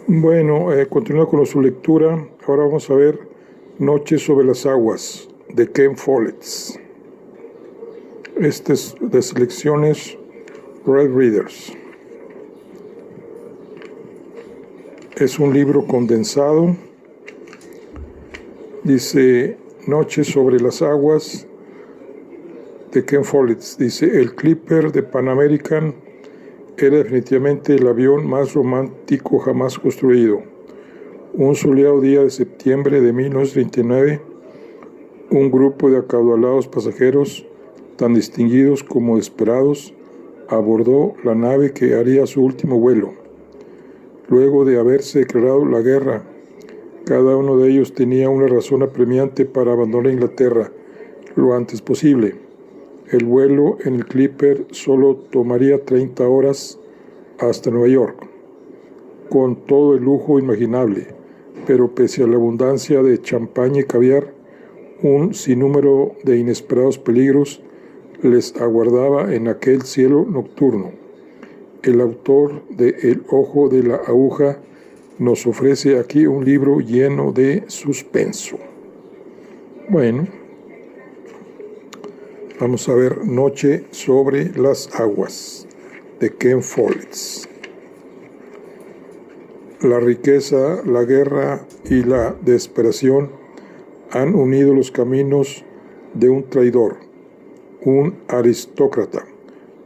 Bueno, continuando con su lectura, ahora vamos a ver Noche sobre las aguas, de Ken Follett. Este es de selecciones Red Readers. Es un libro condensado. Dice Noche sobre las aguas, de Ken Follett. Dice: el Clipper de Pan American era definitivamente el avión más romántico jamás construido. Un soleado día de septiembre de 1939, un grupo de acaudalados pasajeros, tan distinguidos como esperados, abordó la nave que haría su último vuelo. Luego de haberse declarado la guerra, cada uno de ellos tenía una razón apremiante para abandonar Inglaterra lo antes posible. El vuelo en el Clipper solo tomaría 30 horas hasta Nueva York, con todo el lujo imaginable, pero pese a la abundancia de champaña y caviar, un sinnúmero de inesperados peligros les aguardaba en aquel cielo nocturno. El autor de El ojo de la aguja nos ofrece aquí un libro lleno de suspenso. Bueno, vamos a ver Noche sobre las aguas, de Ken Follett. La riqueza, la guerra y la desesperación han unido los caminos de un traidor, un aristócrata,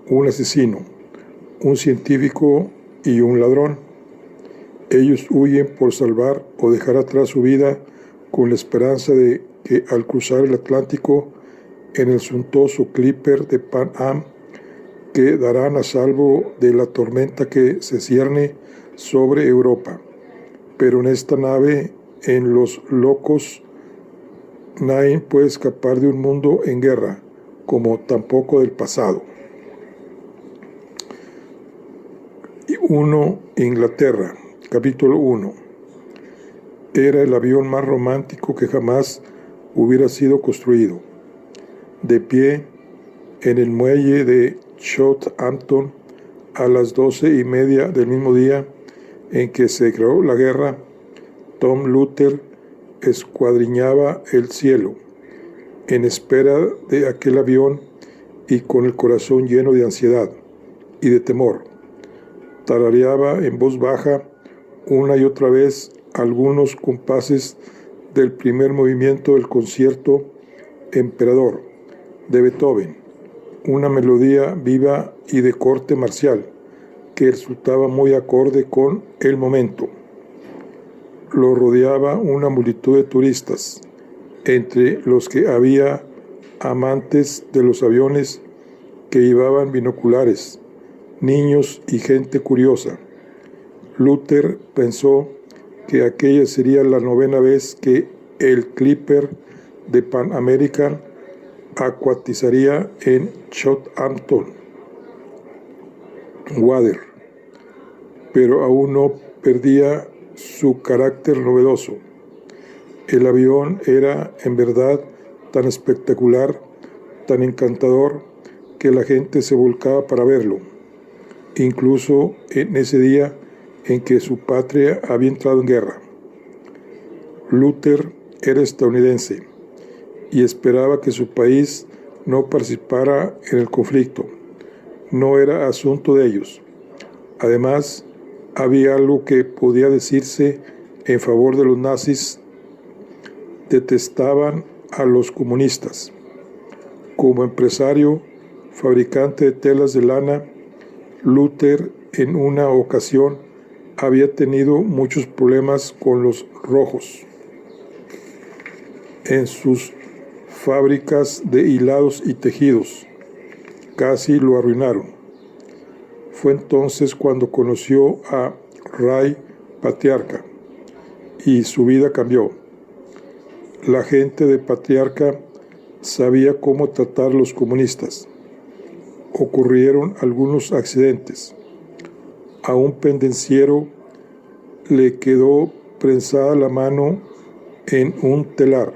un asesino, un científico y un ladrón. Ellos huyen por salvar o dejar atrás su vida con la esperanza de que al cruzar el Atlántico en el suntuoso Clipper de Pan Am quedarán a salvo de la tormenta que se cierne sobre Europa. Pero en esta nave, en los locos, nadie puede escapar de un mundo en guerra, como tampoco del pasado. 1. Inglaterra, capítulo 1. Era el avión más romántico que jamás hubiera sido construido. De pie en el muelle de Southampton a las 12:30 del mismo día en que se declaró la guerra, Tom Luther escuadriñaba el cielo en espera de aquel avión y con el corazón lleno de ansiedad y de temor. Tarareaba en voz baja una y otra vez algunos compases del primer movimiento del concierto Emperador de Beethoven, una melodía viva y de corte marcial que resultaba muy acorde con el momento. Lo rodeaba una multitud de turistas, entre los que había amantes de los aviones que llevaban binoculares, niños y gente curiosa. Luther pensó que aquella sería la 9ª vez que el Clipper de Pan American acuatizaría en Southampton Water, pero aún no perdía su carácter novedoso. El avión era en verdad tan espectacular, tan encantador, que la gente se volcaba para verlo, incluso en ese día en que su patria había entrado en guerra. Luther era estadounidense y esperaba que su país no participara en el conflicto. No era asunto de ellos. Además, había algo que podía decirse en favor de los nazis. Detestaban a los comunistas. Como empresario, fabricante de telas de lana, Luther en una ocasión había tenido muchos problemas con los rojos en sus fábricas de hilados y tejidos. Casi lo arruinaron. Fue entonces cuando conoció a Ray Patriarca y su vida cambió. La gente de Patriarca sabía cómo tratar a los comunistas. Ocurrieron algunos accidentes. A un pendenciero le quedó prensada la mano en un telar.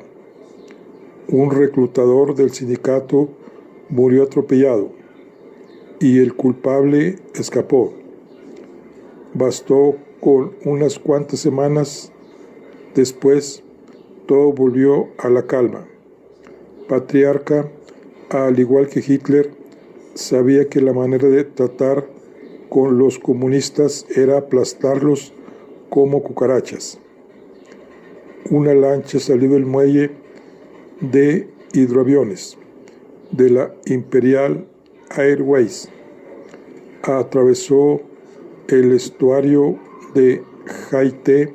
Un reclutador del sindicato murió atropellado y el culpable escapó. Bastó con unas cuantas semanas después, todo volvió a la calma. Patriarca, al igual que Hitler, sabía que la manera de tratar con los comunistas era aplastarlos como cucarachas. Una lancha salió del muelle de hidroaviones de la Imperial Airways, atravesó el estuario de Haití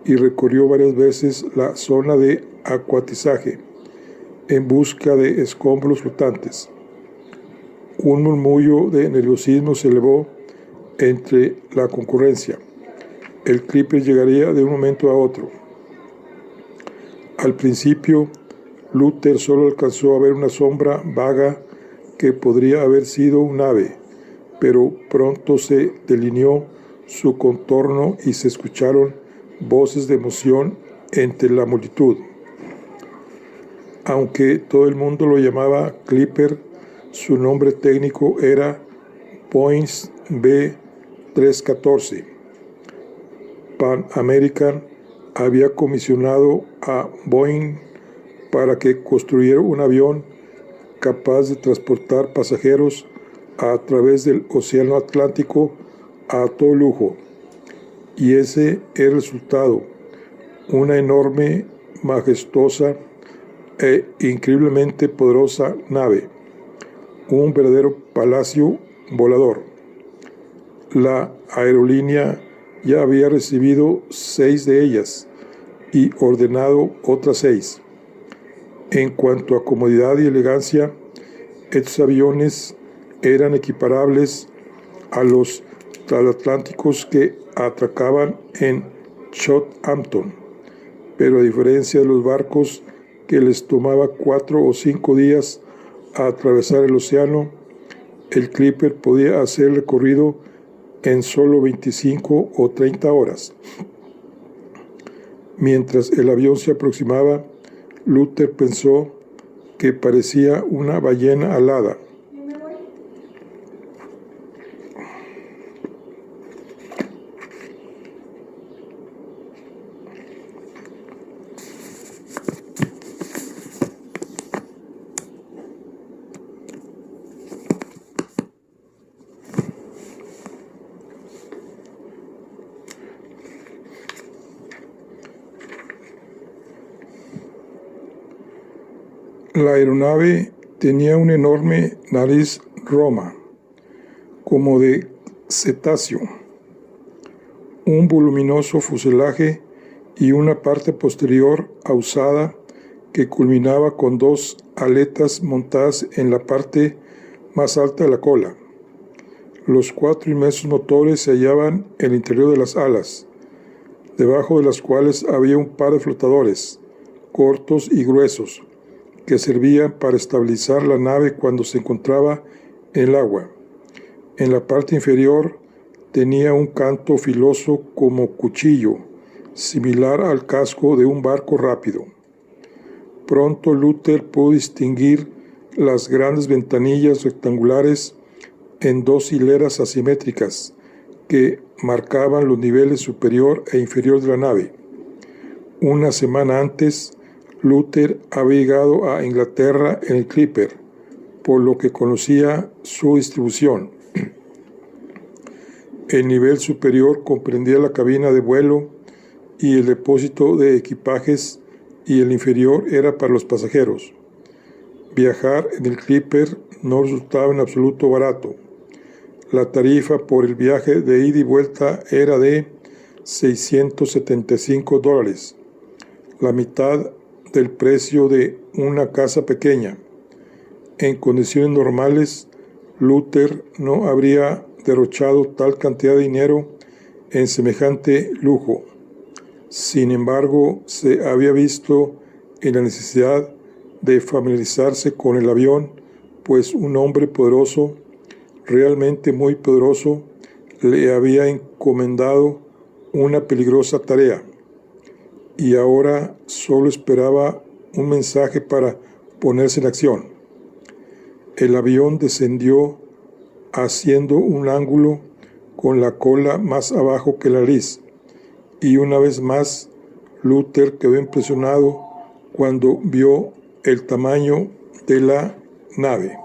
y recorrió varias veces la zona de acuatizaje en busca de escombros flotantes. Un murmullo de nerviosismo se elevó entre la concurrencia. El Clipper llegaría de un momento a otro. Al principio, Luther solo alcanzó a ver una sombra vaga que podría haber sido un ave, pero pronto se delineó su contorno y se escucharon voces de emoción entre la multitud. Aunque todo el mundo lo llamaba Clipper, su nombre técnico era Boeing B-314. Pan American había comisionado a Boeing para que construyera un avión capaz de transportar pasajeros a través del Océano Atlántico a todo lujo. Y ese era el resultado: una enorme, majestuosa e increíblemente poderosa nave, un verdadero palacio volador. La aerolínea ya había recibido 6 de ellas y ordenado otras 6. En cuanto a comodidad y elegancia, estos aviones eran equiparables a los transatlánticos que atracaban en Southampton, pero a diferencia de los barcos que les tomaba 4 o 5 días a atravesar el océano, el Clipper podía hacer el recorrido en solo 25 o 30 horas. Mientras el avión se aproximaba, Luther pensó que parecía una ballena alada. La aeronave tenía una enorme nariz roma, como de cetáceo, un voluminoso fuselaje y una parte posterior ahusada que culminaba con 2 aletas montadas en la parte más alta de la cola. Los 4 inmensos motores se hallaban en el interior de las alas, debajo de las cuales había un par de flotadores, cortos y gruesos, que servían para estabilizar la nave cuando se encontraba en el agua. En la parte inferior tenía un canto filoso como cuchillo, similar al casco de un barco rápido. Pronto Luther pudo distinguir las grandes ventanillas rectangulares en 2 hileras asimétricas que marcaban los niveles superior e inferior de la nave. Una semana antes, Luther había llegado a Inglaterra en el Clipper, por lo que conocía su distribución. El nivel superior comprendía la cabina de vuelo y el depósito de equipajes, y el inferior era para los pasajeros. Viajar en el Clipper no resultaba en absoluto barato. La tarifa por el viaje de ida y vuelta era de $675, la mitad del precio de una casa pequeña. En condiciones normales, Luther no habría derrochado tal cantidad de dinero en semejante lujo. Sin embargo, se había visto en la necesidad de familiarizarse con el avión, pues un hombre poderoso, realmente muy poderoso, le había encomendado una peligrosa tarea, y ahora solo esperaba un mensaje para ponerse en acción. El avión descendió haciendo un ángulo con la cola más abajo que la nariz. Y una vez más, Luther quedó impresionado cuando vio el tamaño de la nave.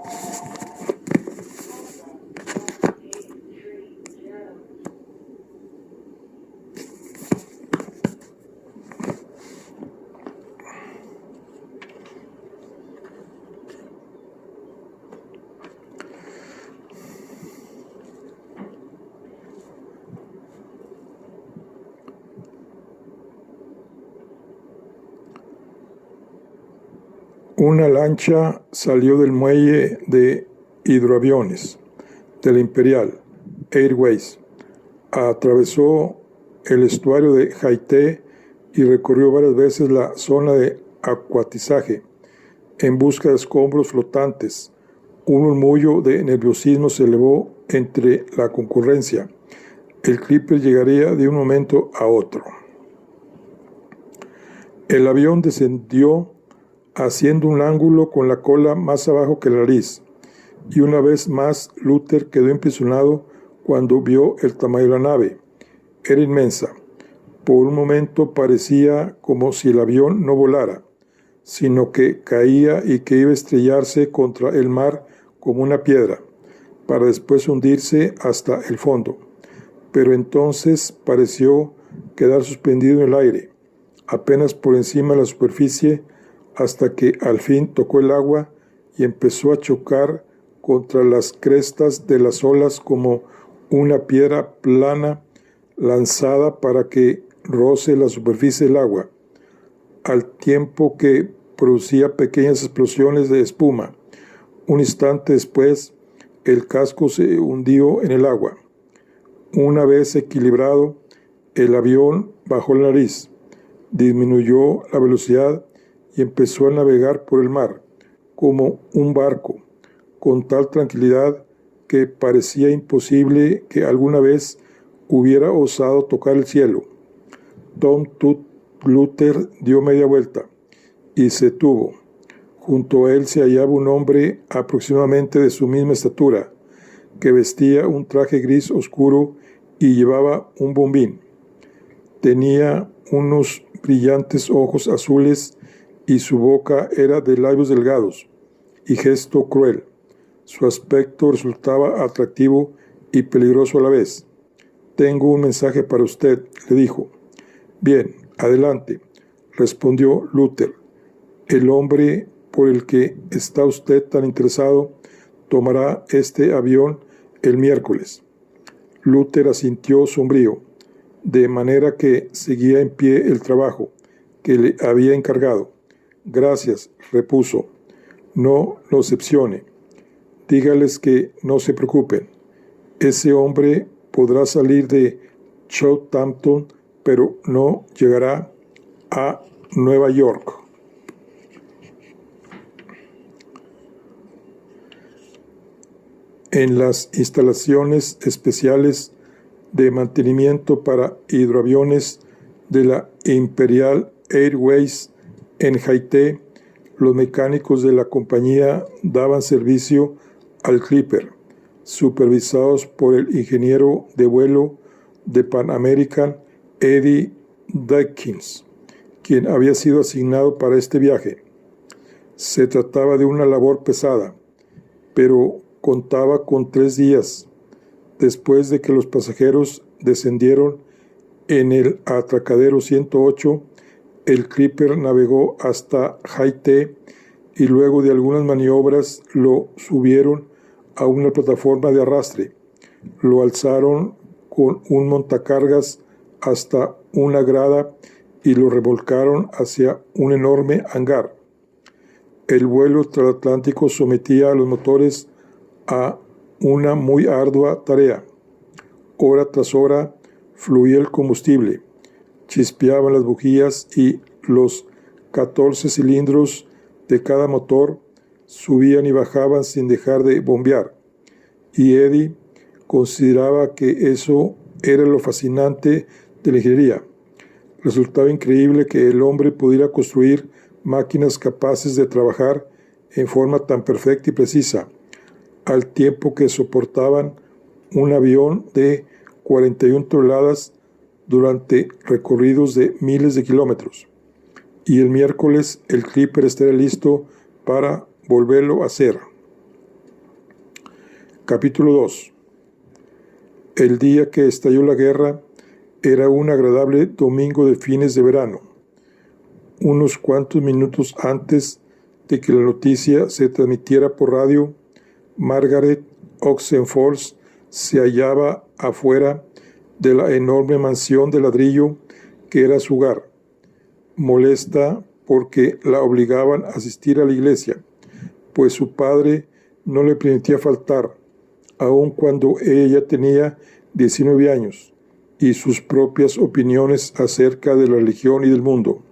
Una lancha salió del muelle de hidroaviones de la Imperial Airways, atravesó el estuario de Haití y recorrió varias veces la zona de acuatizaje en busca de escombros flotantes. Un murmullo de nerviosismo se elevó entre la concurrencia. El Clipper llegaría de un momento a otro. El avión descendió haciendo un ángulo con la cola más abajo que la nariz, y una vez más Luther quedó impresionado cuando vio el tamaño de la nave. Era inmensa. Por un momento parecía como si el avión no volara, sino que caía y que iba a estrellarse contra el mar como una piedra, para después hundirse hasta el fondo. Pero entonces pareció quedar suspendido en el aire, apenas por encima de la superficie, hasta que al fin tocó el agua y empezó a chocar contra las crestas de las olas como una piedra plana lanzada para que roce la superficie del agua, al tiempo que producía pequeñas explosiones de espuma. Un instante después, el casco se hundió en el agua. Una vez equilibrado, el avión bajó la nariz, disminuyó la velocidad y empezó a navegar por el mar, como un barco, con tal tranquilidad que parecía imposible que alguna vez hubiera osado tocar el cielo. Tom Luther dio media vuelta y se detuvo. Junto a él se hallaba un hombre aproximadamente de su misma estatura, que vestía un traje gris oscuro y llevaba un bombín. Tenía unos brillantes ojos azules y su boca era de labios delgados y gesto cruel. Su aspecto resultaba atractivo y peligroso a la vez. «Tengo un mensaje para usted», le dijo. «Bien, adelante», respondió Luther. «El hombre por el que está usted tan interesado tomará este avión el miércoles». Luther asintió sombrío, de manera que seguía en pie el trabajo que le había encargado. «Gracias», repuso. «No lo decepcione. Dígales que no se preocupen. Ese hombre podrá salir de Southampton, pero no llegará a Nueva York». En las instalaciones especiales de mantenimiento para hidroaviones de la Imperial Airways en Haití, los mecánicos de la compañía daban servicio al Clipper, supervisados por el ingeniero de vuelo de Pan American, Eddie Dawkins, quien había sido asignado para este viaje. Se trataba de una labor pesada, pero contaba con 3 días después de que los pasajeros descendieron en el atracadero 108. El Clipper navegó hasta Haití y luego de algunas maniobras lo subieron a una plataforma de arrastre. Lo alzaron con un montacargas hasta una grada y lo remolcaron hacia un enorme hangar. El vuelo transatlántico sometía a los motores a una muy ardua tarea. Hora tras hora fluía el combustible, chispeaban las bujías y los 14 cilindros de cada motor subían y bajaban sin dejar de bombear. Y Eddie consideraba que eso era lo fascinante de la ingeniería. Resultaba increíble que el hombre pudiera construir máquinas capaces de trabajar en forma tan perfecta y precisa, al tiempo que soportaban un avión de 41 toneladas durante recorridos de miles de kilómetros. Y el miércoles el Clipper estará listo para volverlo a hacer. Capítulo 2. El día que estalló la guerra era un agradable domingo de fines de verano. Unos cuantos minutos antes de que la noticia se transmitiera por radio, Margaret Oxenfors se hallaba afuera de la enorme mansión de ladrillo que era su hogar, molesta porque la obligaban a asistir a la iglesia, pues su padre no le permitía faltar, aun cuando ella ya tenía 19 años, y sus propias opiniones acerca de la religión y del mundo.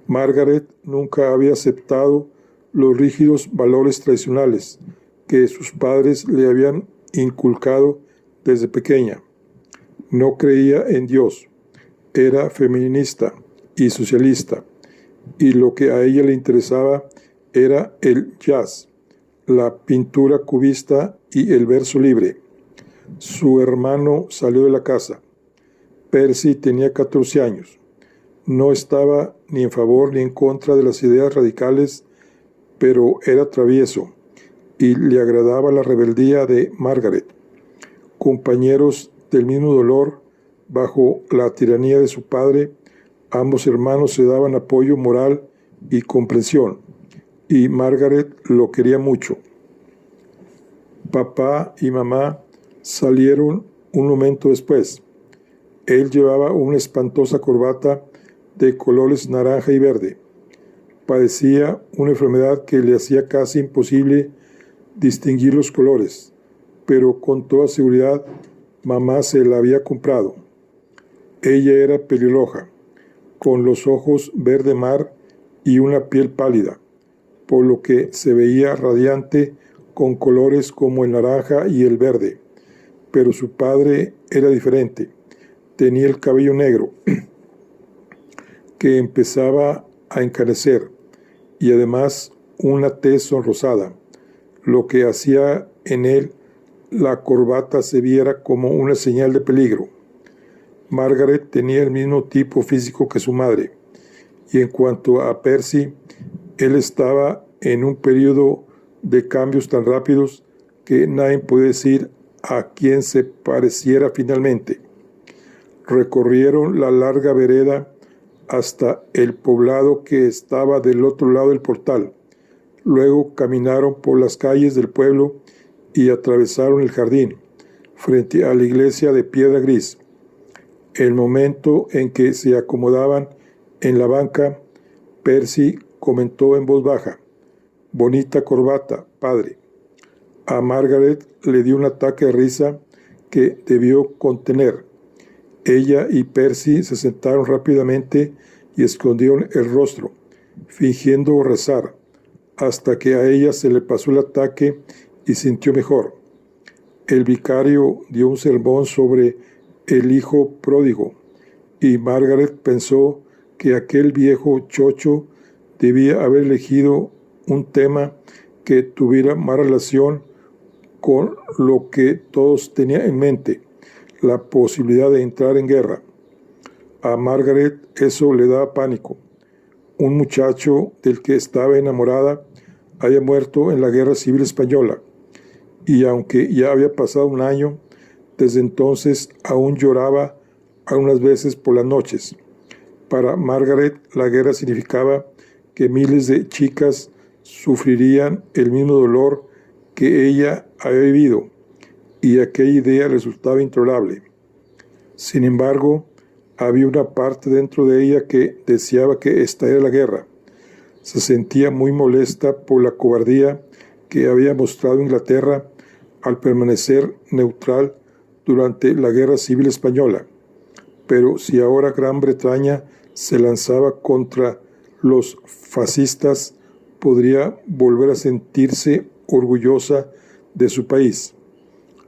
Margaret nunca había aceptado los rígidos valores tradicionales que sus padres le habían inculcado desde pequeña. No creía en Dios, era feminista y socialista, y lo que a ella le interesaba era el jazz, la pintura cubista y el verso libre. Su hermano salió de la casa. Percy tenía 14 años. No estaba ni en favor ni en contra de las ideas radicales, pero era travieso y le agradaba la rebeldía de Margaret. Compañeros del mismo dolor, bajo la tiranía de su padre, ambos hermanos se daban apoyo moral y comprensión, y Margaret lo quería mucho. Papá y mamá salieron un momento después. Él llevaba una espantosa corbata de colores naranja y verde. Padecía una enfermedad que le hacía casi imposible distinguir los colores, pero con toda seguridad mamá se la había comprado. Ella era pelirroja, con los ojos verde mar y una piel pálida, por lo que se veía radiante con colores como el naranja y el verde. Pero su padre era diferente. Tenía el cabello negro, que empezaba a encanecer, y además una tez sonrosada, lo que hacía en él la corbata se viera como una señal de peligro. Margaret tenía el mismo tipo físico que su madre, y en cuanto a Percy, él estaba en un periodo de cambios tan rápidos que nadie puede decir a quién se pareciera finalmente. Recorrieron la larga vereda hasta el poblado que estaba del otro lado del portal. Luego caminaron por las calles del pueblo y atravesaron el jardín, frente a la iglesia de piedra gris. El momento en que se acomodaban en la banca, Percy comentó en voz baja: «Bonita corbata, padre». A Margaret le dio un ataque de risa que debió contener. Ella y Percy se sentaron rápidamente y escondieron el rostro, fingiendo rezar, hasta que a ella se le pasó el ataque y sintió mejor. El vicario dio un sermón sobre el hijo pródigo, y Margaret pensó que aquel viejo chocho debía haber elegido un tema que tuviera más relación con lo que todos tenían en mente, la posibilidad de entrar en guerra. A Margaret eso le daba pánico. Un muchacho del que estaba enamorada había muerto en la Guerra Civil Española, y aunque ya había pasado un año, desde entonces aún lloraba algunas veces por las noches. Para Margaret, la guerra significaba que miles de chicas sufrirían el mismo dolor que ella había vivido, y aquella idea resultaba intolerable. Sin embargo, había una parte dentro de ella que deseaba que estallara la guerra. Se sentía muy molesta por la cobardía que había mostrado Inglaterra al permanecer neutral durante la Guerra Civil Española. Pero si ahora Gran Bretaña se lanzaba contra los fascistas, podría volver a sentirse orgullosa de su país.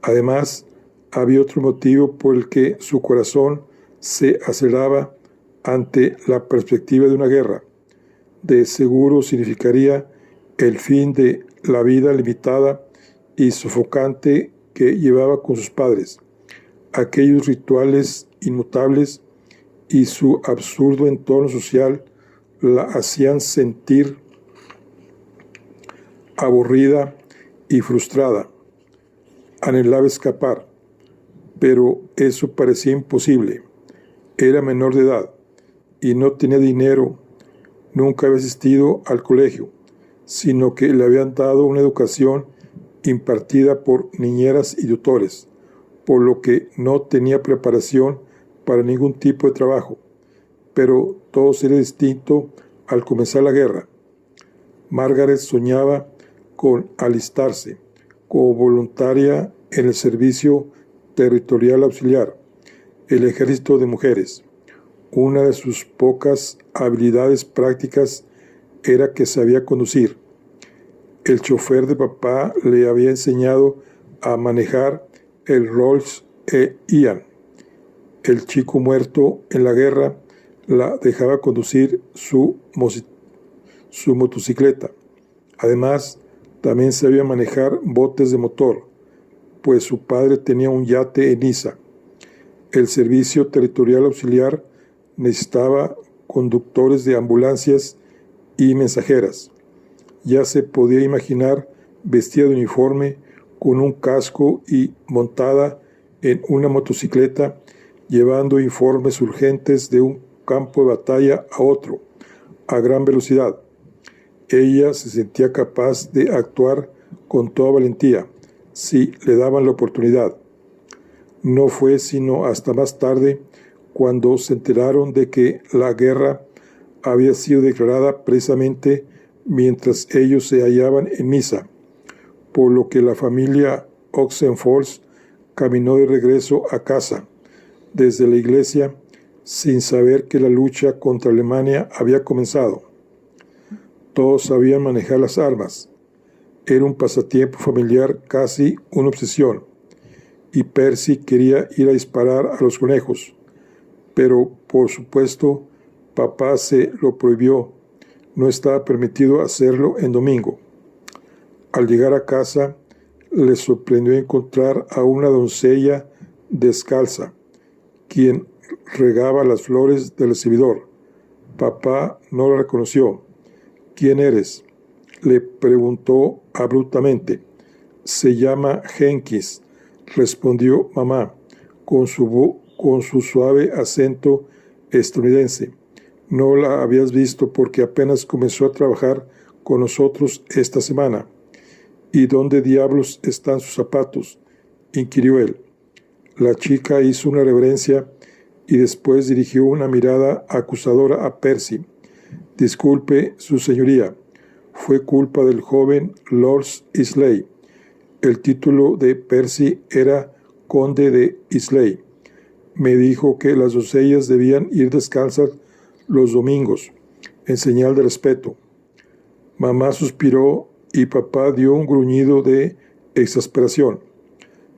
Además, había otro motivo por el que su corazón se aceleraba ante la perspectiva de una guerra. De seguro significaría el fin de la vida limitada y sofocante que llevaba con sus padres. aquellos rituales inmutables y su absurdo entorno social la hacían sentir aburrida y frustrada. Anhelaba escapar, pero eso parecía imposible. Era menor de edad y no tenía dinero. Nunca había asistido al colegio, sino que le habían dado una educación impartida por niñeras y tutores, por lo que no tenía preparación para ningún tipo de trabajo. Pero todo sería distinto al comenzar la guerra. Margaret soñaba con alistarse como voluntaria en el Servicio Territorial Auxiliar, el Ejército de Mujeres. Una de sus pocas habilidades prácticas era que sabía conducir. El chofer de papá le había enseñado a manejar el Rolls Ian. El chico muerto en la guerra la dejaba conducir su motocicleta. Además, también sabía manejar botes de motor, pues su padre tenía un yate en Niza. El Servicio Territorial Auxiliar necesitaba conductores de ambulancias y mensajeras. Ya se podía imaginar vestida de uniforme, con un casco y montada en una motocicleta, llevando informes urgentes de un campo de batalla a otro, a gran velocidad. Ella se sentía capaz de actuar con toda valentía, si le daban la oportunidad. No fue sino hasta más tarde cuando se enteraron de que la guerra había sido declarada precisamente mientras ellos se hallaban en misa, por lo que la familia Oxenfors caminó de regreso a casa desde la iglesia sin saber que la lucha contra Alemania había comenzado. Todos sabían manejar las armas. Era un pasatiempo familiar, casi una obsesión, y Percy quería ir a disparar a los conejos, pero por supuesto papá se lo prohibió. No estaba permitido hacerlo en domingo. Al llegar a casa, le sorprendió encontrar a una doncella descalza, quien regaba las flores del recibidor. Papá no la reconoció. «¿Quién eres?», le preguntó abruptamente. «Se llama Jenkins», respondió mamá, con su suave acento estadounidense. «No la habías visto porque apenas comenzó a trabajar con nosotros esta semana». «¿Y dónde diablos están sus zapatos?», inquirió él. La chica hizo una reverencia y después dirigió una mirada acusadora a Percy. «Disculpe, su señoría, fue culpa del joven Lord Islay». El título de Percy era Conde de Islay. «Me dijo que las doncellas debían ir descalzas los domingos, en señal de respeto». Mamá suspiró y papá dio un gruñido de exasperación.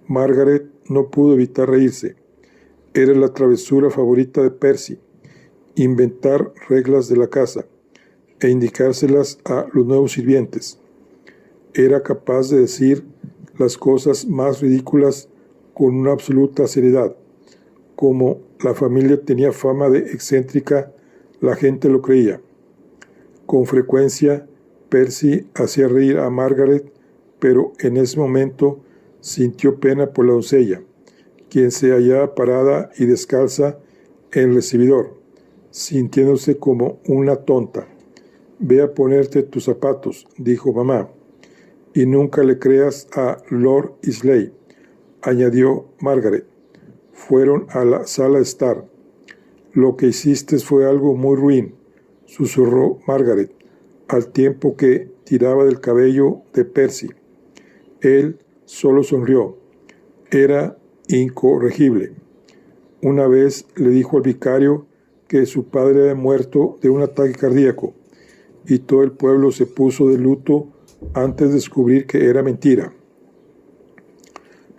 Margaret no pudo evitar reírse. Era la travesura favorita de Percy: inventar reglas de la casa e indicárselas a los nuevos sirvientes. Era capaz de decir las cosas más ridículas con una absoluta seriedad. Como la familia tenía fama de excéntrica, la gente lo creía. Con frecuencia, Percy hacía reír a Margaret, pero en ese momento sintió pena por la doncella, quien se hallaba parada y descalza en el recibidor, sintiéndose como una tonta. «Ve a ponerte tus zapatos», dijo mamá. «Y nunca le creas a Lord Islay», añadió Margaret. Fueron a la sala de estar. «Lo que hiciste fue algo muy ruin», susurró Margaret, al tiempo que tiraba del cabello de Percy. Él solo sonrió. Era incorregible. Una vez le dijo al vicario que su padre había muerto de un ataque cardíaco, y todo el pueblo se puso de luto antes de descubrir que era mentira.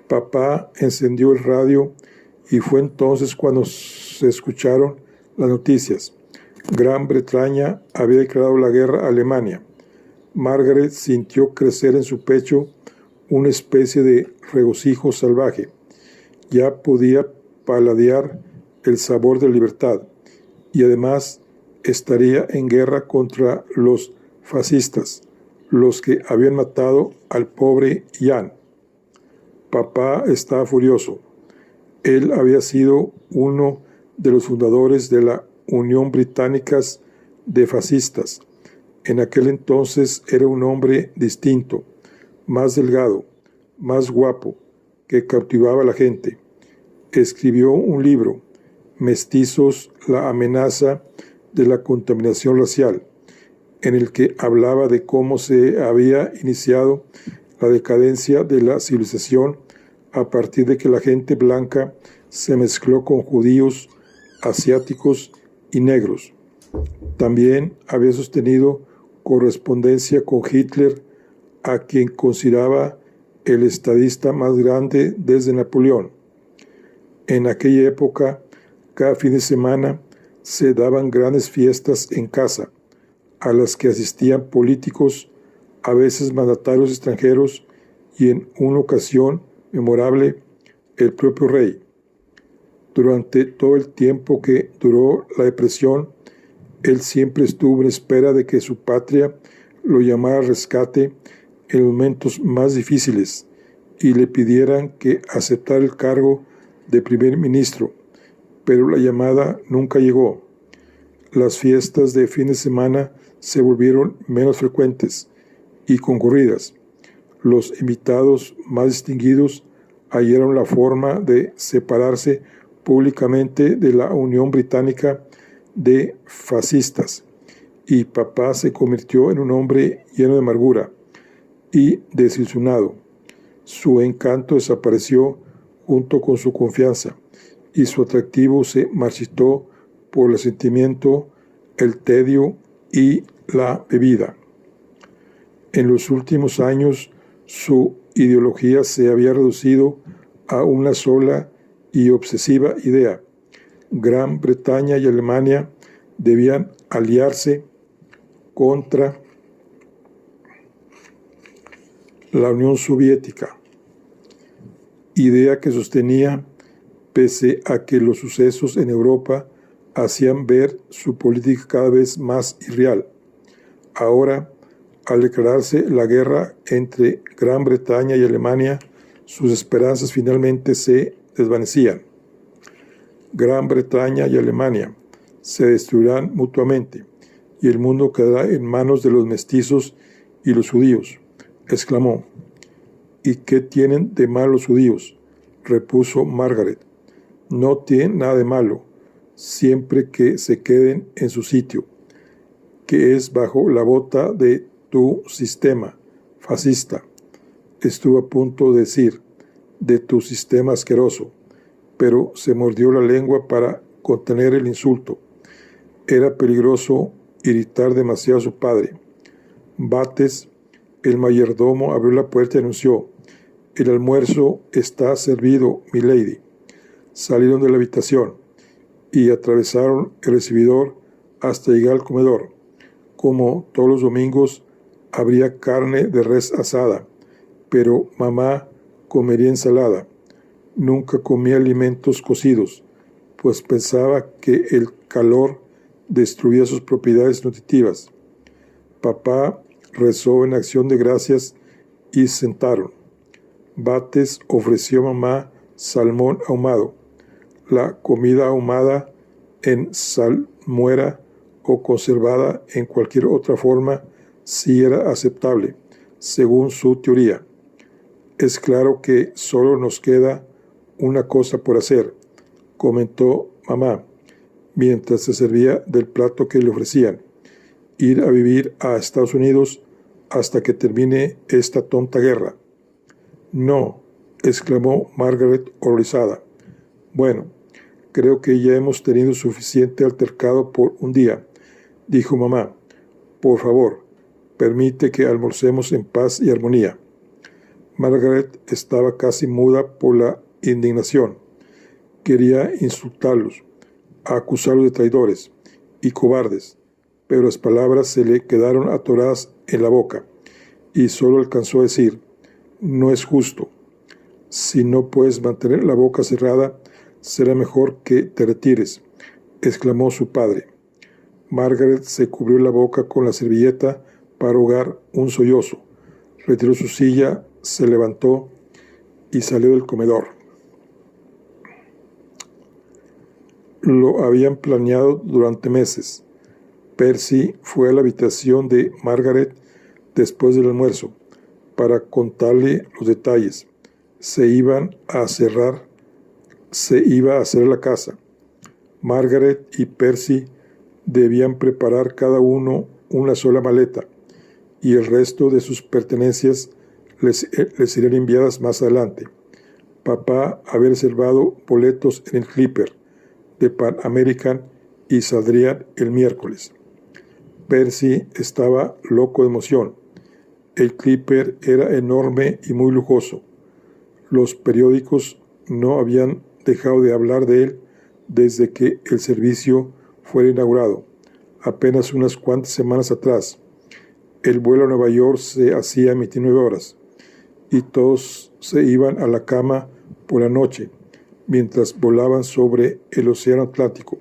Papá encendió el radio y fue entonces cuando se escucharon las noticias. Gran Bretaña había declarado la guerra a Alemania. Margaret sintió crecer en su pecho una especie de regocijo salvaje. ya podía paladear el sabor de libertad y además estaría en guerra contra los fascistas, los que habían matado al pobre Jan. Papá estaba furioso. Él había sido uno de los fundadores de la Unión Británica de Fascistas. En aquel entonces era un hombre distinto, más delgado, más guapo, que cautivaba a la gente. Escribió un libro, Mestizos, la amenaza de la contaminación racial, en el que hablaba de cómo se había iniciado la decadencia de la civilización a partir de que la gente blanca se mezcló con judíos, asiáticos y negros. También había sostenido correspondencia con Hitler, a quien consideraba el estadista más grande desde Napoleón. En aquella época, cada fin de semana se daban grandes fiestas en casa, a las que asistían políticos, a veces mandatarios extranjeros y en una ocasión memorable, el propio rey. Durante todo el tiempo que duró la depresión, él siempre estuvo en espera de que su patria lo llamara al rescate en los momentos más difíciles y le pidieran que aceptara el cargo de primer ministro, pero la llamada nunca llegó. Las fiestas de fin de semana se volvieron menos frecuentes y concurridas. Los invitados más distinguidos hallaron la forma de separarse públicamente de la Unión Británica de Fascistas, y papá se convirtió en un hombre lleno de amargura y desilusionado. Su encanto desapareció junto con su confianza, y su atractivo se marchitó por el sentimiento, el tedio y la bebida. En los últimos años, su ideología se había reducido a una sola y obsesiva idea: Gran Bretaña y Alemania debían aliarse contra la Unión Soviética, idea que sostenía pese a que los sucesos en Europa hacían ver su política cada vez más irreal. Ahora, al declararse la guerra entre Gran Bretaña y Alemania, sus esperanzas finalmente se desvanecían. Gran Bretaña y Alemania se destruirán mutuamente, y el mundo quedará en manos de los mestizos y los judíos, exclamó. ¿Y qué tienen de malo los judíos?, repuso Margaret. No tienen nada de malo, siempre que se queden en su sitio, que es bajo la bota de tu sistema fascista. Estuvo a punto de decir, de tu sistema asqueroso, pero se mordió la lengua para contener el insulto. Era peligroso irritar demasiado a su padre. Bates, el mayordomo, abrió la puerta y anunció: «El almuerzo está servido, milady». Salieron de la habitación y atravesaron el recibidor hasta llegar al comedor. Como todos los domingos, habría carne de res asada, pero mamá comería ensalada. Nunca comía alimentos cocidos, pues pensaba que el calor destruía sus propiedades nutritivas. Papá rezó en acción de gracias y se sentaron. Bates ofreció a mamá salmón ahumado. La comida ahumada en salmuera o conservada en cualquier otra forma sí era aceptable, según su teoría. Es claro que solo nos queda una cosa por hacer, comentó mamá, mientras se servía del plato que le ofrecían: ir a vivir a Estados Unidos hasta que termine esta tonta guerra. No, exclamó Margaret horrorizada. Bueno, creo que ya hemos tenido suficiente altercado por un día, dijo mamá. Por favor, permite que almorcemos en paz y armonía. Margaret estaba casi muda por la indignación. Quería insultarlos, acusarlos de traidores y cobardes, pero las palabras se le quedaron atoradas en la boca y solo alcanzó a decir: no es justo. Si no puedes mantener la boca cerrada, será mejor que te retires, exclamó su padre. Margaret se cubrió la boca con la servilleta para ahogar un sollozo. Retiró su silla, se levantó y salió del comedor. Lo habían planeado durante meses. Percy fue a la habitación de Margaret después del almuerzo para contarle los detalles. Se iba a cerrar la casa. Margaret y Percy debían preparar cada uno una sola maleta y el resto de sus pertenencias les serían enviadas más adelante. Papá había reservado boletos en el Clipper de Pan American y saldrían el miércoles. Percy estaba loco de emoción. El Clipper era enorme y muy lujoso. Los periódicos no habían dejado de hablar de él desde que el servicio fuera inaugurado, apenas unas cuantas semanas atrás. El vuelo a Nueva York se hacía en 29 horas y todos se iban a la cama por la noche mientras volaban sobre el océano Atlántico.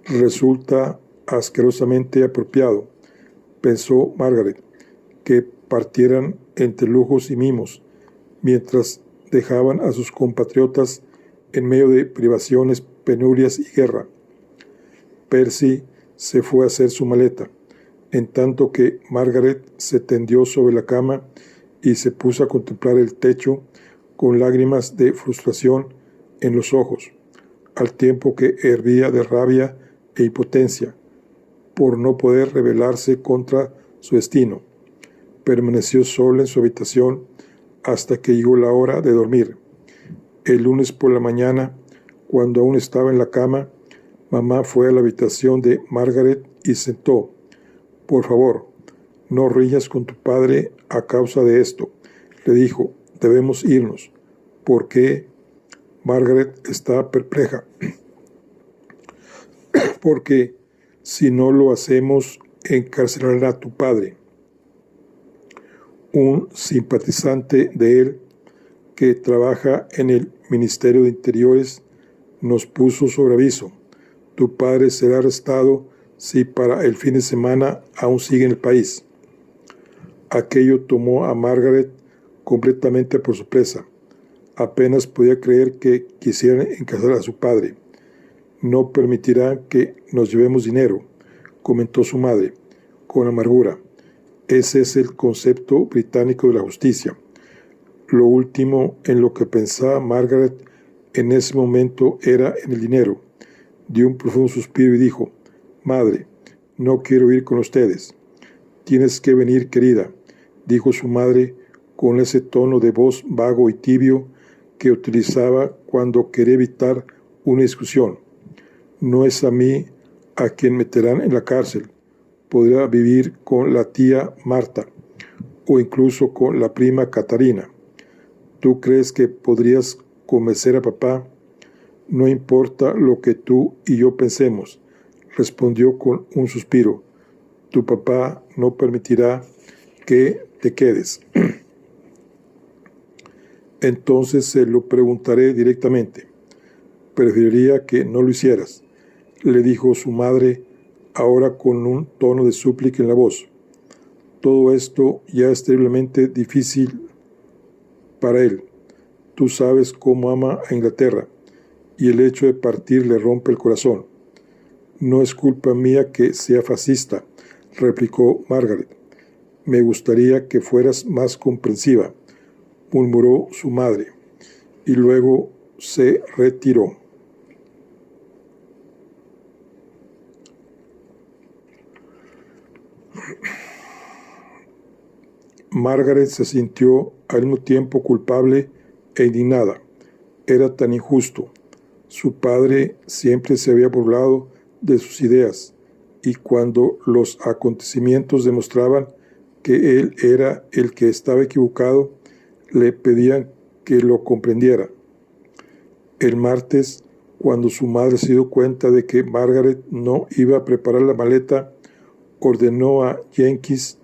Resulta asquerosamente apropiado, pensó Margaret, que partieran entre lujos y mimos mientras dejaban a sus compatriotas en medio de privaciones, penurias y guerra. Percy se fue a hacer su maleta, en tanto que Margaret se tendió sobre la cama y se puso a contemplar el techo con lágrimas de frustración en los ojos, al tiempo que hervía de rabia e impotencia por no poder rebelarse contra su destino. Permaneció sola en su habitación hasta que llegó la hora de dormir. El lunes por la mañana, cuando aún estaba en la cama, mamá fue a la habitación de Margaret y sentó. «Por favor, no riñas con tu padre a causa de esto», le dijo. «Debemos irnos». «¿Por qué?» Margaret estaba perpleja. «Porque si no lo hacemos, encarcelarán a tu padre». Un simpatizante de él, que trabaja en el Ministerio de Interiores, nos puso sobre aviso. Tu padre será arrestado si para el fin de semana aún sigue en el país. Aquello tomó a Margaret completamente por sorpresa. Apenas podía creer que quisieran encarcelar a su padre. «No permitirán que nos llevemos dinero», comentó su madre, con amargura. Ese es el concepto británico de la justicia. Lo último en lo que pensaba Margaret en ese momento era en el dinero. Dio un profundo suspiro y dijo: «Madre, no quiero ir con ustedes». «Tienes que venir, querida», dijo su madre con ese tono de voz vago y tibio que utilizaba cuando quería evitar una discusión. «No es a mí a quien meterán en la cárcel. Podría vivir con la tía Marta o incluso con la prima Catarina. ¿Tú crees que podrías convencer a papá?» «No importa lo que tú y yo pensemos», respondió con un suspiro. «Tu papá no permitirá que te quedes». «Entonces se lo preguntaré directamente». «Preferiría que no lo hicieras», le dijo su madre, ahora con un tono de súplica en la voz. «Todo esto ya es terriblemente difícil para él. Tú sabes cómo ama a Inglaterra, y el hecho de partir le rompe el corazón». «No es culpa mía que sea fascista», replicó Margaret. «Me gustaría que fueras más comprensiva», murmuró su madre, y luego se retiró. Margaret se sintió al mismo tiempo culpable e indignada. Era tan injusto. Su padre siempre se había burlado de sus ideas, y cuando los acontecimientos demostraban que él era el que estaba equivocado, le pedían que lo comprendiera. El martes, cuando su madre se dio cuenta de que Margaret no iba a preparar la maleta, ordenó a Jenkins,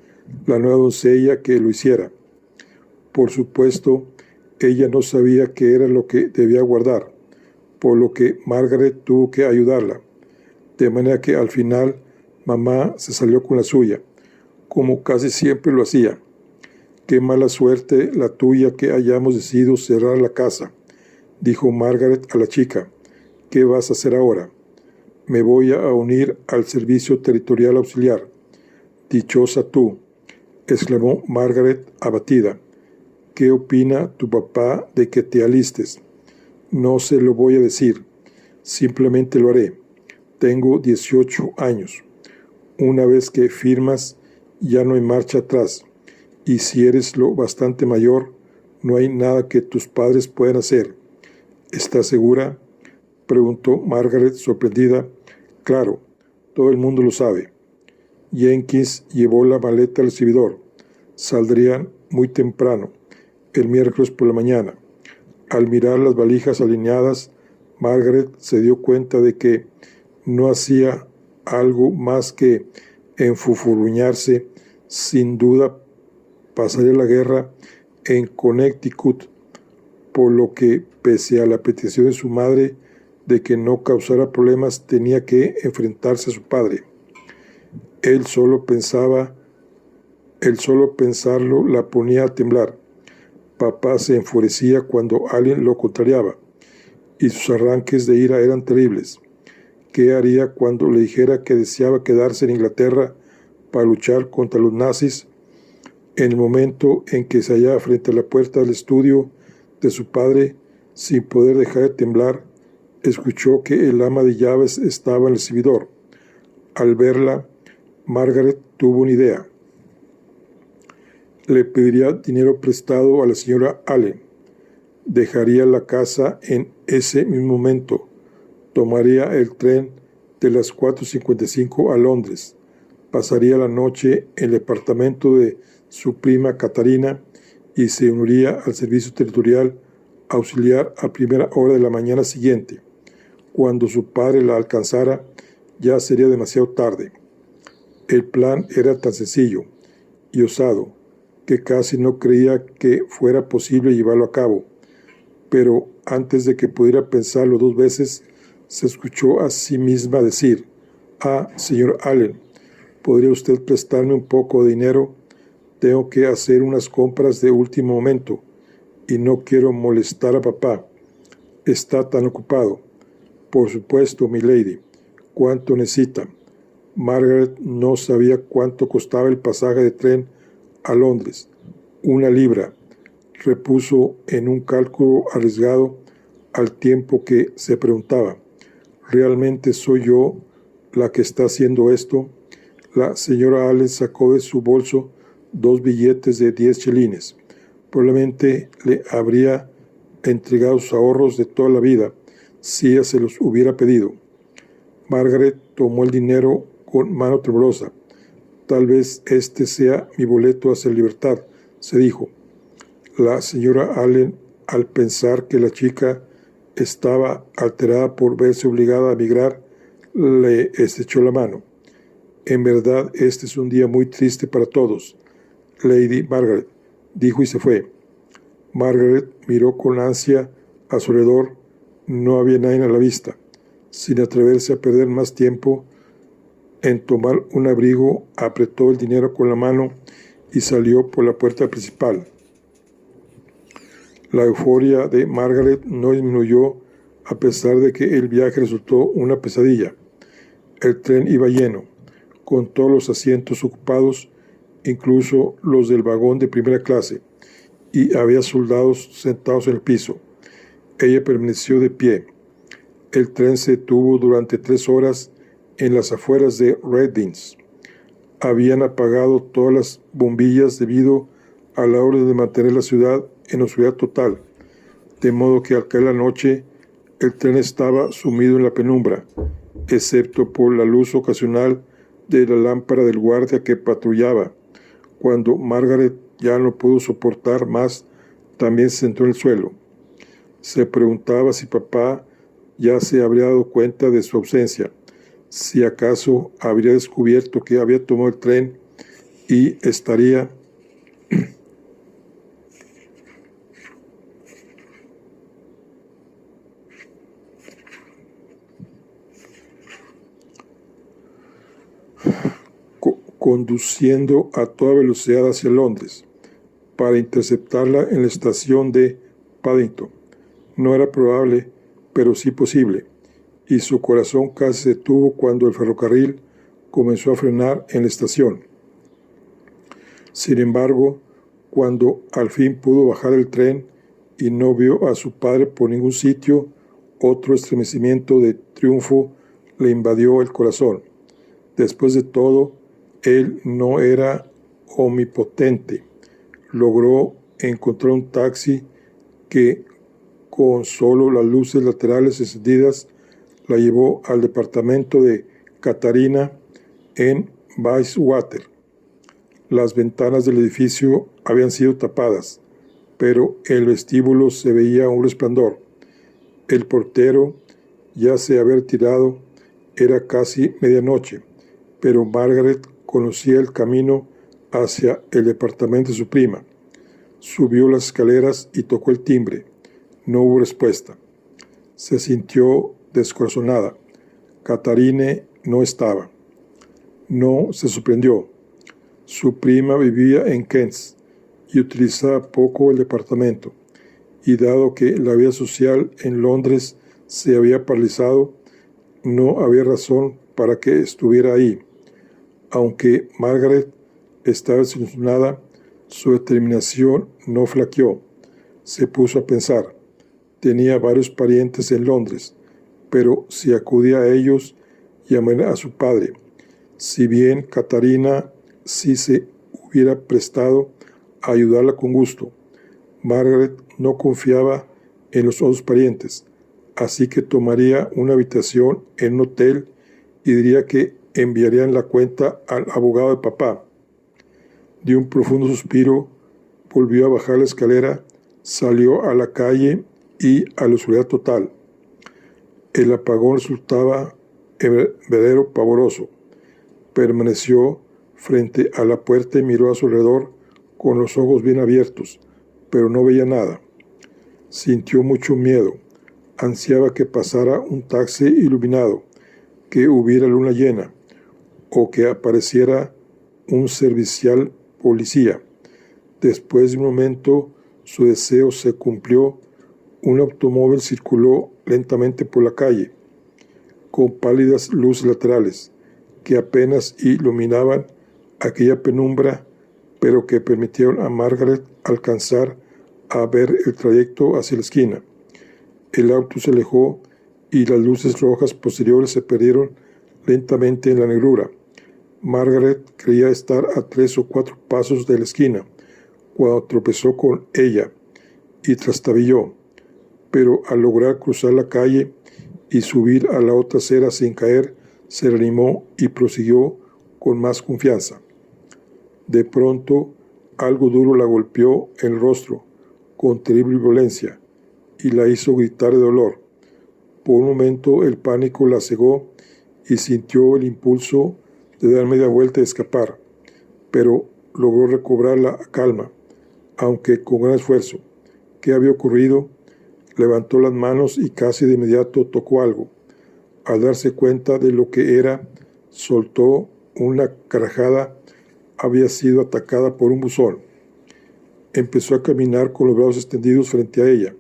la nueva doncella, que lo hiciera. Por supuesto, Ella no sabía qué era lo que debía guardar, por lo que Margaret tuvo que ayudarla, de manera que al final mamá se salió con la suya, como casi siempre lo hacía. «Qué mala suerte la tuya que hayamos decidido cerrar la casa», dijo Margaret a la chica. «¿Qué vas a hacer ahora?» «Me voy a unir al Servicio Territorial Auxiliar». «Dichosa tú», exclamó Margaret abatida. «¿Qué opina tu papá de que te alistes?» «No se lo voy a decir. Simplemente lo haré. Tengo 18 años. Una vez que firmas, ya no hay marcha atrás. Y si eres lo bastante mayor, no hay nada que tus padres puedan hacer». «¿Estás segura?», preguntó Margaret sorprendida. «Claro, todo el mundo lo sabe». Jenkins llevó la maleta al recibidor. Saldrían muy temprano, el miércoles por la mañana. Al mirar las valijas alineadas, Margaret se dio cuenta de que no hacía algo más que enfufurruñarse. Sin duda pasaría la guerra en Connecticut, por lo que, pese a la petición de su madre de que no causara problemas, tenía que enfrentarse a su padre. El solo pensarlo la ponía a temblar. Papá se enfurecía cuando alguien lo contrariaba, y sus arranques de ira eran terribles. ¿Qué haría cuando le dijera que deseaba quedarse en Inglaterra para luchar contra los nazis? En el momento en que se hallaba frente a la puerta del estudio de su padre, sin poder dejar de temblar, escuchó que el ama de llaves estaba en el recibidor. Al verla, Margaret tuvo una idea. Le pediría dinero prestado a la señora Allen. Dejaría la casa en ese mismo momento. Tomaría el tren de las 4:55 a Londres. Pasaría la noche en el departamento de su prima Catarina y se uniría al servicio territorial auxiliar a primera hora de la mañana siguiente. Cuando su padre la alcanzara, ya sería demasiado tarde. El plan era tan sencillo y osado que casi no creía que fuera posible llevarlo a cabo. Pero antes de que pudiera pensarlo dos veces, se escuchó a sí misma decir: «Ah, señor Allen, ¿podría usted prestarme un poco de dinero? Tengo que hacer unas compras de último momento y no quiero molestar a papá. Está tan ocupado». «Por supuesto, milady. ¿Cuánto necesita?» Margaret no sabía cuánto costaba el pasaje de tren a Londres. «1 libra», repuso en un cálculo arriesgado, al tiempo que se preguntaba: «¿Realmente soy yo la que está haciendo esto?» La señora Allen sacó de su bolso 2 billetes de 10 chelines. Probablemente le habría entregado sus ahorros de toda la vida si ella se los hubiera pedido. Margaret tomó el dinero con mano temblorosa. «Tal vez este sea mi boleto hacia la libertad», se dijo. La señora Allen, al pensar que la chica estaba alterada por verse obligada a emigrar, le estrechó la mano. «En verdad, este es un día muy triste para todos, Lady Margaret», dijo y se fue. Margaret miró con ansia a su alrededor. No había nadie a la vista. Sin atreverse a perder más tiempo en tomar un abrigo, apretó el dinero con la mano y salió por la puerta principal. La euforia de Margaret no disminuyó a pesar de que el viaje resultó una pesadilla. El tren iba lleno, con todos los asientos ocupados, incluso los del vagón de primera clase, y había soldados sentados en el piso. Ella permaneció de pie. El tren se detuvo durante 3 horas en las afueras de Readings. Habían apagado todas las bombillas debido a la orden de mantener la ciudad en oscuridad total, de modo que al caer la noche el tren estaba sumido en la penumbra, excepto por la luz ocasional de la lámpara del guardia que patrullaba. Cuando Margaret ya no pudo soportar más, también se sentó en el suelo. Se preguntaba si papá ya se habría dado cuenta de su ausencia, si acaso habría descubierto que había tomado el tren y estaría conduciendo a toda velocidad hacia Londres, para interceptarla en la estación de Paddington. No era probable, pero sí posible, y su corazón casi se detuvo cuando el ferrocarril comenzó a frenar en la estación. Sin embargo, cuando al fin pudo bajar el tren y no vio a su padre por ningún sitio, otro estremecimiento de triunfo le invadió el corazón. Después de todo, él no era omnipotente. Logró encontrar un taxi que, con solo las luces laterales encendidas, la llevó al departamento de Katarina en Bayswater. Las ventanas del edificio habían sido tapadas, pero en el vestíbulo se veía un resplandor. El portero ya se había retirado, era casi medianoche, pero Margaret conocía el camino hacia el departamento de su prima. Subió las escaleras y tocó el timbre. No hubo respuesta. Se sintió descorazonada. Katarine no estaba. No se sorprendió. Su prima vivía en Kent y utilizaba poco el departamento, y dado que la vida social en Londres se había paralizado, no había razón para que estuviera ahí. Aunque Margaret estaba desilusionada, su determinación no flaqueó. Se puso a pensar. Tenía varios parientes en Londres, pero si acudía a ellos, llamaría a su padre. Si bien Katarina sí se hubiera prestado a ayudarla con gusto, Margaret no confiaba en los otros parientes, así que tomaría una habitación en un hotel y diría que enviarían la cuenta al abogado de papá. Dio un profundo suspiro, volvió a bajar la escalera, salió a la calle y a la oscuridad total. El apagón resultaba verdadero pavoroso. Permaneció frente a la puerta y miró a su alrededor con los ojos bien abiertos, pero no veía nada. Sintió mucho miedo. Ansiaba que pasara un taxi iluminado, que hubiera luna llena, o que apareciera un servicial policía. Después de un momento, su deseo se cumplió. Un automóvil circuló lentamente por la calle, con pálidas luces laterales, que apenas iluminaban aquella penumbra, pero que permitieron a Margaret alcanzar a ver el trayecto hacia la esquina. El auto se alejó y las luces rojas posteriores se perdieron lentamente en la negrura. Margaret creía estar a 3 o 4 pasos de la esquina, cuando tropezó con ella y trastabilló, pero al lograr cruzar la calle y subir a la otra acera sin caer, se reanimó y prosiguió con más confianza. De pronto, algo duro la golpeó en el rostro, con terrible violencia, y la hizo gritar de dolor. Por un momento el pánico la cegó y sintió el impulso de dar media vuelta y escapar, pero logró recobrar la calma, aunque con gran esfuerzo. ¿Qué había ocurrido? Levantó las manos y casi de inmediato tocó algo. Al darse cuenta de lo que era, soltó una carcajada. Había sido atacada por un buzón. Empezó a caminar con los brazos extendidos frente a ella.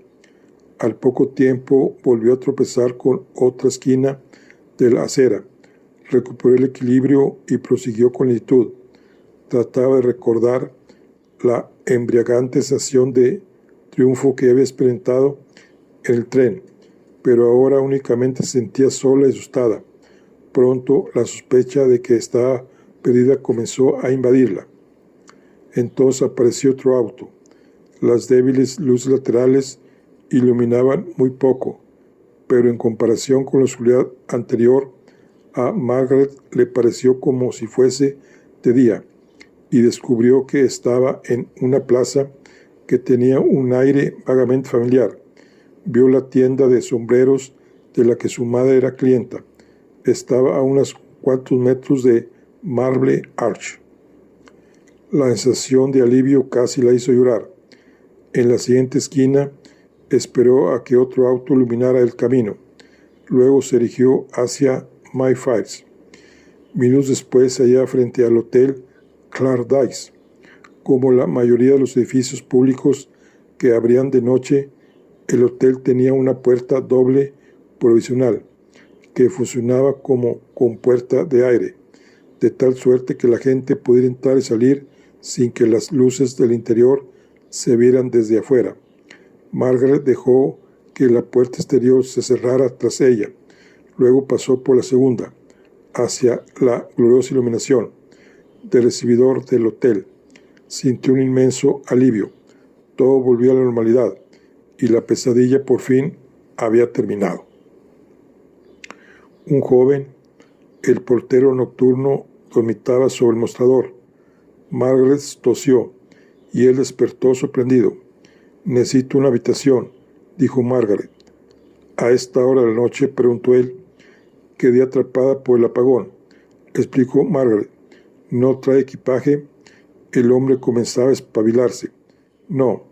Al poco tiempo volvió a tropezar con otra esquina de la acera. Recuperó el equilibrio y prosiguió con lentitud. Trataba de recordar la embriagante sensación de triunfo que había experimentado en el tren, pero ahora únicamente se sentía sola y asustada. Pronto la sospecha de que estaba perdida comenzó a invadirla. Entonces apareció otro auto. Las débiles luces laterales iluminaban muy poco, pero en comparación con la oscuridad anterior, a Margaret le pareció como si fuese de día, y descubrió que estaba en una plaza que tenía un aire vagamente familiar. Vio la tienda de sombreros de la que su madre era clienta. Estaba a unos cuantos metros de Marble Arch. La sensación de alivio casi la hizo llorar. En la siguiente esquina esperó a que otro auto iluminara el camino. Luego se dirigió hacia Mayfair. Minutos después se hallaba frente al Hotel Claridge's. Como la mayoría de los edificios públicos que abrían de noche, el hotel tenía una puerta doble provisional que funcionaba como compuerta de aire, de tal suerte que la gente pudiera entrar y salir sin que las luces del interior se vieran desde afuera. Margaret dejó que la puerta exterior se cerrara tras ella. Luego pasó por la segunda, hacia la gloriosa iluminación del recibidor del hotel. Sintió un inmenso alivio. Todo volvió a la normalidad y la pesadilla por fin había terminado. Un joven, el portero nocturno, dormitaba sobre el mostrador. Margaret tosió y él despertó sorprendido. «Necesito una habitación», dijo Margaret. «¿A esta hora de la noche?», preguntó él. «Quedé atrapada por el apagón», explicó Margaret. «¿No trae equipaje?». El hombre comenzaba a espabilarse. «No»,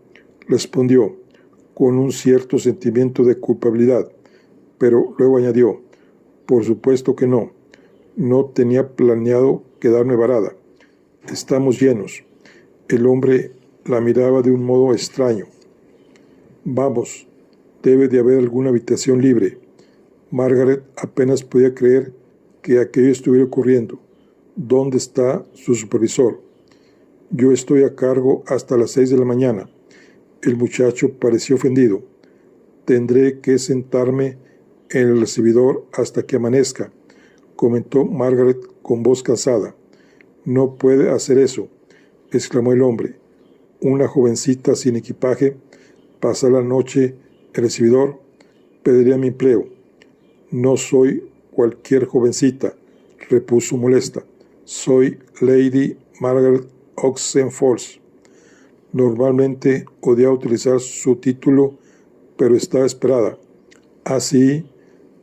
respondió, con un cierto sentimiento de culpabilidad, pero luego añadió: «Por supuesto que no. No tenía planeado quedarme varada. Estamos llenos». El hombre la miraba de un modo extraño. «Vamos, debe de haber alguna habitación libre». Margaret apenas podía creer que aquello estuviera ocurriendo. «¿Dónde está su supervisor?». «Yo estoy a cargo hasta las 6 de la mañana». El muchacho pareció ofendido. «Tendré que sentarme en el recibidor hasta que amanezca», comentó Margaret con voz cansada. «No puede hacer eso», exclamó el hombre. «Una jovencita sin equipaje pasar la noche en el recibidor, perdería mi empleo». «No soy cualquier jovencita», repuso molesta. «Soy Lady Margaret Oxenford». Normalmente odiaba utilizar su título, pero estaba esperada. «¿Así?»,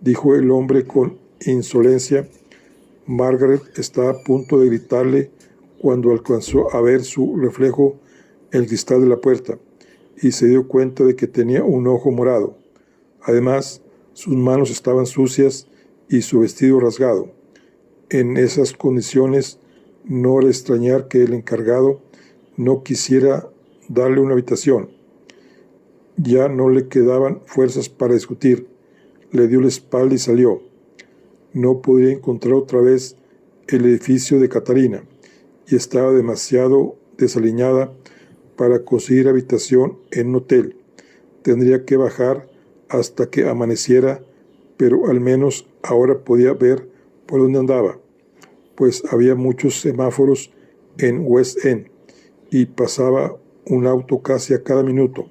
dijo el hombre con insolencia. Margaret estaba a punto de gritarle cuando alcanzó a ver su reflejo en el cristal de la puerta y se dio cuenta de que tenía un ojo morado. Además, sus manos estaban sucias y su vestido rasgado. En esas condiciones, no era de extrañar que el encargado no quisiera darle una habitación. Ya no le quedaban fuerzas para discutir. Le dio la espalda y salió. No podía encontrar otra vez el edificio de Catalina y estaba demasiado desaliñada para conseguir habitación en un hotel. Tendría que bajar hasta que amaneciera, pero al menos ahora podía ver por dónde andaba, pues había muchos semáforos en West End y pasaba un auto casi a cada minuto.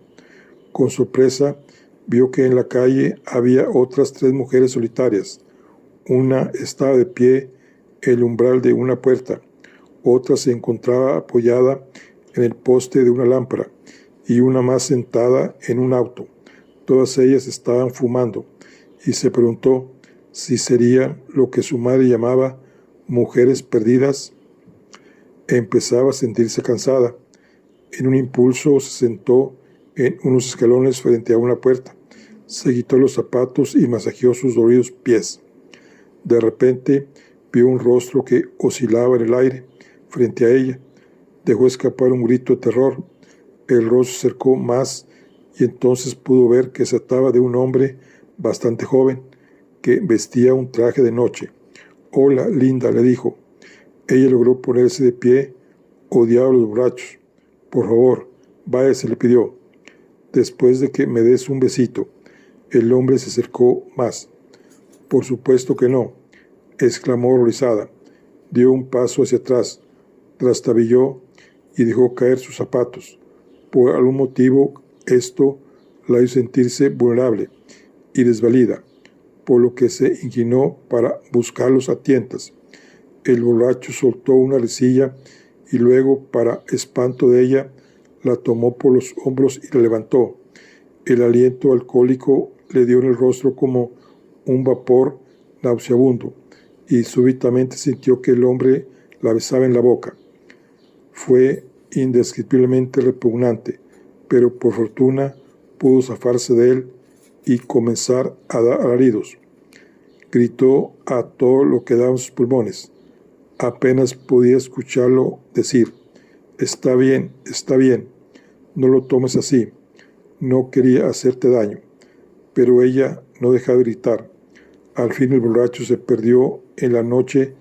Con sorpresa vio que en la calle había otras 3 mujeres solitarias. Una estaba de pie en el umbral de una puerta, otra se encontraba apoyada en el poste de una lámpara y una más sentada en un auto. Todas ellas estaban fumando y se preguntó si sería lo que su madre llamaba mujeres perdidas. Empezaba a sentirse cansada. En un impulso se sentó en unos escalones frente a una puerta. Se quitó los zapatos y masajeó sus doloridos pies. De repente vio un rostro que oscilaba en el aire frente a ella. Dejó escapar un grito de terror. El rostro se acercó más y entonces pudo ver que se trataba de un hombre bastante joven que vestía un traje de noche. «Hola, linda», le dijo. Ella logró ponerse de pie. Odiaba a los borrachos. «Por favor, váyase», le pidió. «Después de que me des un besito». El hombre se acercó más. «Por supuesto que no», exclamó horrorizada. Dio un paso hacia atrás, trastabilló y dejó caer sus zapatos. Por algún motivo, esto la hizo sentirse vulnerable y desvalida, por lo que se inclinó para buscarlos a tientas. El borracho soltó una risilla y luego, para espanto de ella, la tomó por los hombros y la levantó. El aliento alcohólico le dio en el rostro como un vapor nauseabundo y súbitamente sintió que el hombre la besaba en la boca. Fue indescriptiblemente repugnante, pero por fortuna pudo zafarse de él y comenzar a dar alaridos. Gritó a todo lo que daban sus pulmones. Apenas podía escucharlo decir: está bien, no lo tomes así, no quería hacerte daño. Pero ella no dejaba de gritar. Al fin el borracho se perdió en la noche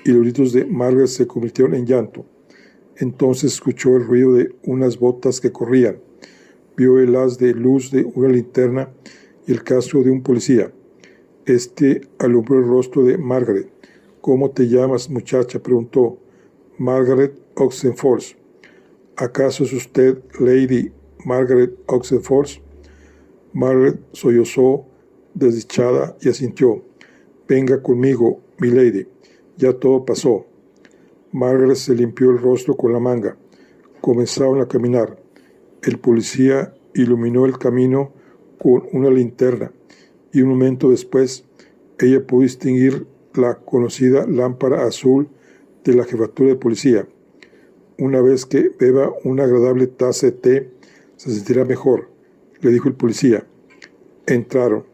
y los gritos de Margaret se convirtieron en llanto. Entonces escuchó el ruido de unas botas que corrían. Vio el haz de luz de una linterna y el casco de un policía. Este alumbró el rostro de Margaret. ¿Cómo te llamas, muchacha?, preguntó. Margaret Oxenford. ¿Acaso es usted Lady Margaret Oxenford? Margaret sollozó desdichada y asintió. Venga conmigo, milady, ya todo pasó. Margaret se limpió el rostro con la manga. Comenzaron a caminar. El policía iluminó el camino con una linterna y un momento después ella pudo distinguir la conocida lámpara azul de la jefatura de policía. Una vez que beba una agradable taza de té, se sentirá mejor, le dijo el policía. Entraron.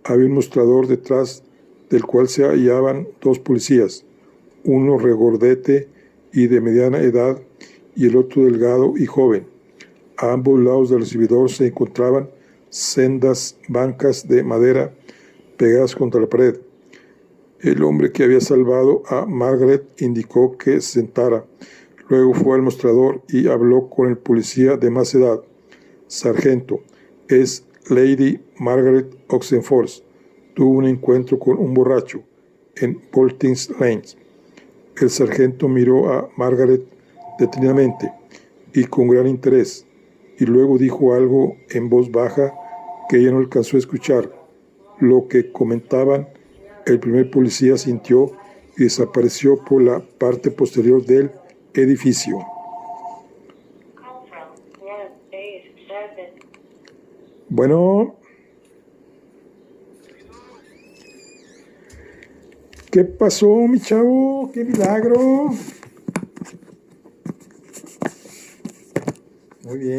Había un mostrador detrás del cual se hallaban dos policías, uno regordete y de mediana edad y el otro delgado y joven. A ambos lados del recibidor se encontraban sendas bancas de madera pegadas contra la pared. El hombre que había salvado a Margaret indicó que se sentara. Luego fue al mostrador y habló con el policía de más edad. Sargento, es Lady Margaret Oxenford. Tuvo un encuentro con un borracho en Boltings Lane. El sargento miró a Margaret detenidamente y con gran interés, y luego dijo algo en voz baja que ella no alcanzó a escuchar. Lo que comentaban, el primer policía sintió y desapareció por la parte posterior del edificio. Bueno, ¿qué pasó, mi chavo? ¡Qué milagro! Muy bien.